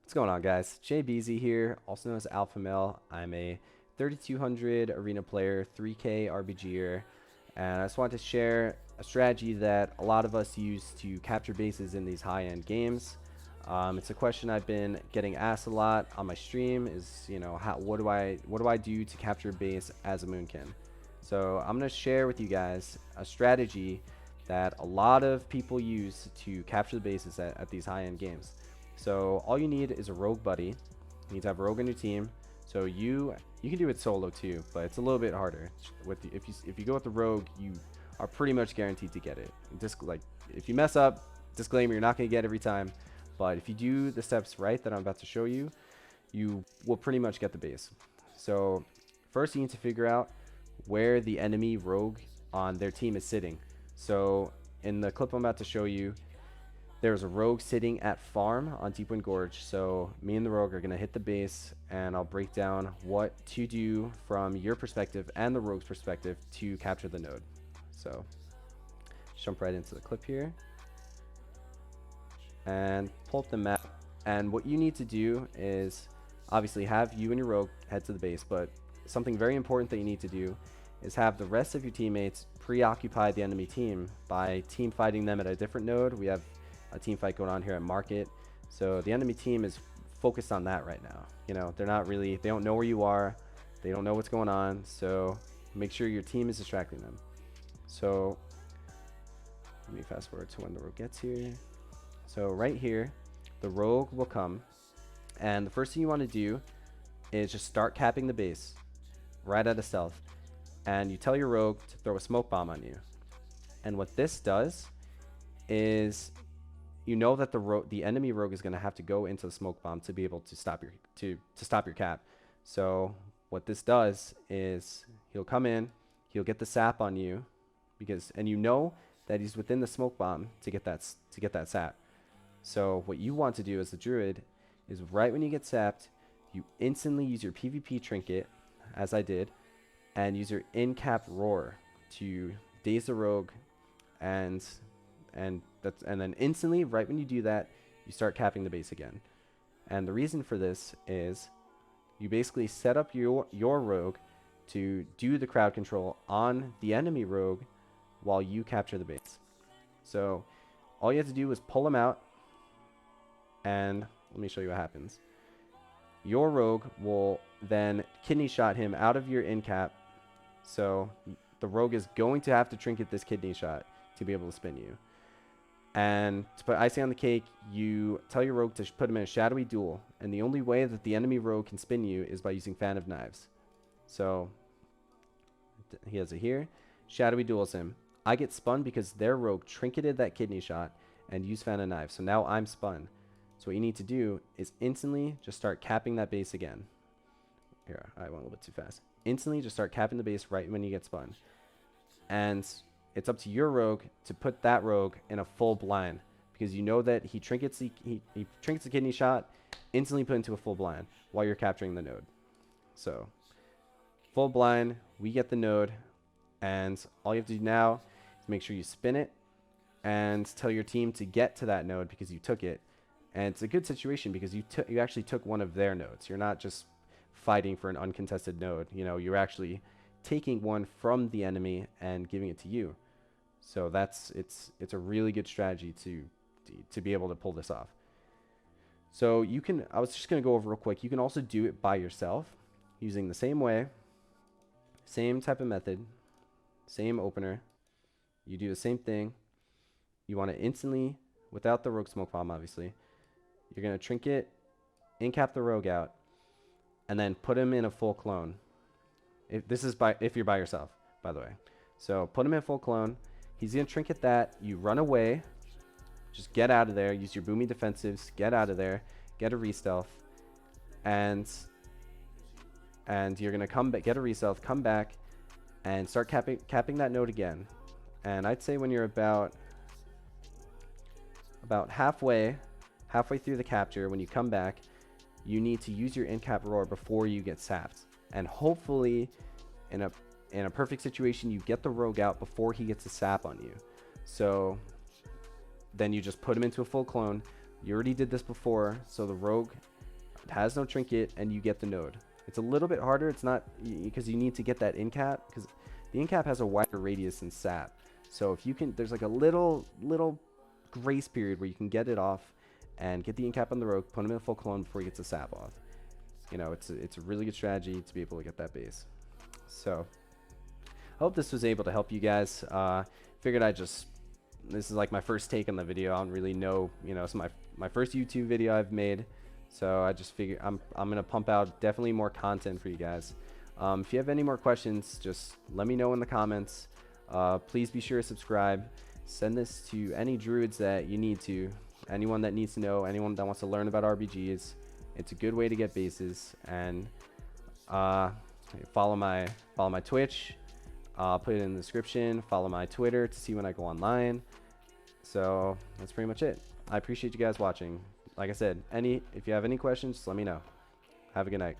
What's going on, guys? JBZ here, also known as Alpha Male. I'm a 3200 arena player, 3K RBGer, and I just wanted to share a strategy that a lot of us use to capture bases in these high-end games. It's a question I've been getting asked a lot on my stream. What do I do to capture base as a Moonkin? So I'm gonna share with you guys a strategy that a lot of people use to capture the bases at these high-end games. So all you need is a rogue buddy. You need to have a rogue on your team. So you can do it solo too, but it's a little bit harder. If you go with the rogue, you are pretty much guaranteed to get it. If you mess up, disclaimer, you're not gonna get it every time. But if you do the steps right that I'm about to show you, you will pretty much get the base. So first you need to figure out where the enemy rogue on their team is sitting. So in the clip I'm about to show you, there's a rogue sitting at farm on Deepwind Gorge. So me and the rogue are going to hit the base, and I'll break down what to do from your perspective and the rogue's perspective to capture the node. So jump right into the clip here and pull up the map. And what you need to do is obviously have you and your rogue head to the base, but something very important that you need to do is have the rest of your teammates preoccupy the enemy team by team fighting them at a different node. We have a team fight going on here at Market. So the enemy team is focused on that right now. They don't know where you are. They don't know what's going on. So make sure your team is distracting them. So let me fast forward to when the rogue gets here. So right here, the rogue will come. And the first thing you want to do is just start capping the base right out of stealth. And you tell your rogue to throw a smoke bomb on you. And what this does is you know that the enemy rogue is going to have to go into the smoke bomb to be able to stop your cap. So what this does is he'll come in, he'll get the sap on you, and you know that he's within the smoke bomb to get that sap. So what you want to do as the druid is right when you get sapped, you instantly use your PvP trinket, as I did, and use your in-cap roar to daze the rogue, and then instantly, right when you do that, you start capping the base again. And the reason for this is you basically set up your rogue to do the crowd control on the enemy rogue while you capture the base. So all you have to do is pull him out, and let me show you what happens. Your rogue will then kidney shot him out of your in cap. So the rogue is going to have to trinket this kidney shot to be able to spin you. And to put icing on the cake, you tell your rogue to put him in a shadowy duel. And the only way that the enemy rogue can spin you is by using Fan of Knives. So he has it here. Shadowy duels him. I get spun because their rogue trinketed that kidney shot and used Fan of Knives. So now I'm spun. So what you need to do is instantly just start capping that base again. Here, I went a little bit too fast. Instantly just start capping the base right when you get spun. And it's up to your rogue to put that rogue in a full blind, because you know that he trinkets the kidney shot, instantly put into a full blind while you're capturing the node. So full blind, we get the node, and all you have to do now is make sure you spin it and tell your team to get to that node because you took it. And it's a good situation because you actually took one of their nodes. You're not just fighting for an uncontested node. You're actually taking one from the enemy and giving it to you. So it's a really good strategy to be able to pull this off. So I was just going to go over real quick. You can also do it by yourself using the same way, same type of method, same opener. You do the same thing. You want to instantly, without the rogue smoke bomb, obviously, you're going to trinket, in-cap the rogue out, and then put him in a full clone. If you're by yourself, by the way. So put him in full clone. He's going to trinket that. You run away. Just get out of there. Use your boomy defensives. Get out of there. Get a re-stealth. And you're going to come back, get a re-stealth, come back, and start capping that node again. And I'd say when you're about halfway through the capture, when you come back, you need to use your in-cap roar before you get sapped. And hopefully, in a perfect situation, you get the rogue out before he gets a sap on you. So then you just put him into a full clone. You already did this before, so the rogue has no trinket, and you get the node. It's a little bit harder. It's not because you need to get that in cap, because the in cap has a wider radius than sap. So if you can, there's like a little grace period where you can get it off and get the in cap on the rogue, put him in full clone before he gets the sap off. You know, it's a really good strategy to be able to get that base. So I hope this was able to help you guys. Figured this is like my first take on the video. I don't really know, you know, it's my first YouTube video I've made. So I just figured I'm gonna pump out definitely more content for you guys. If you have any more questions, just let me know in the comments. Please be sure to subscribe. Send this to any druids that you need to, anyone that needs to know, anyone that wants to learn about RBGs. It's a good way to get bases. And follow my Twitch. I'll put it in the description. Follow my Twitter to see when I go online. So that's pretty much it. I appreciate you guys watching. Like I said, if you have any questions, just let me know. Have a good night.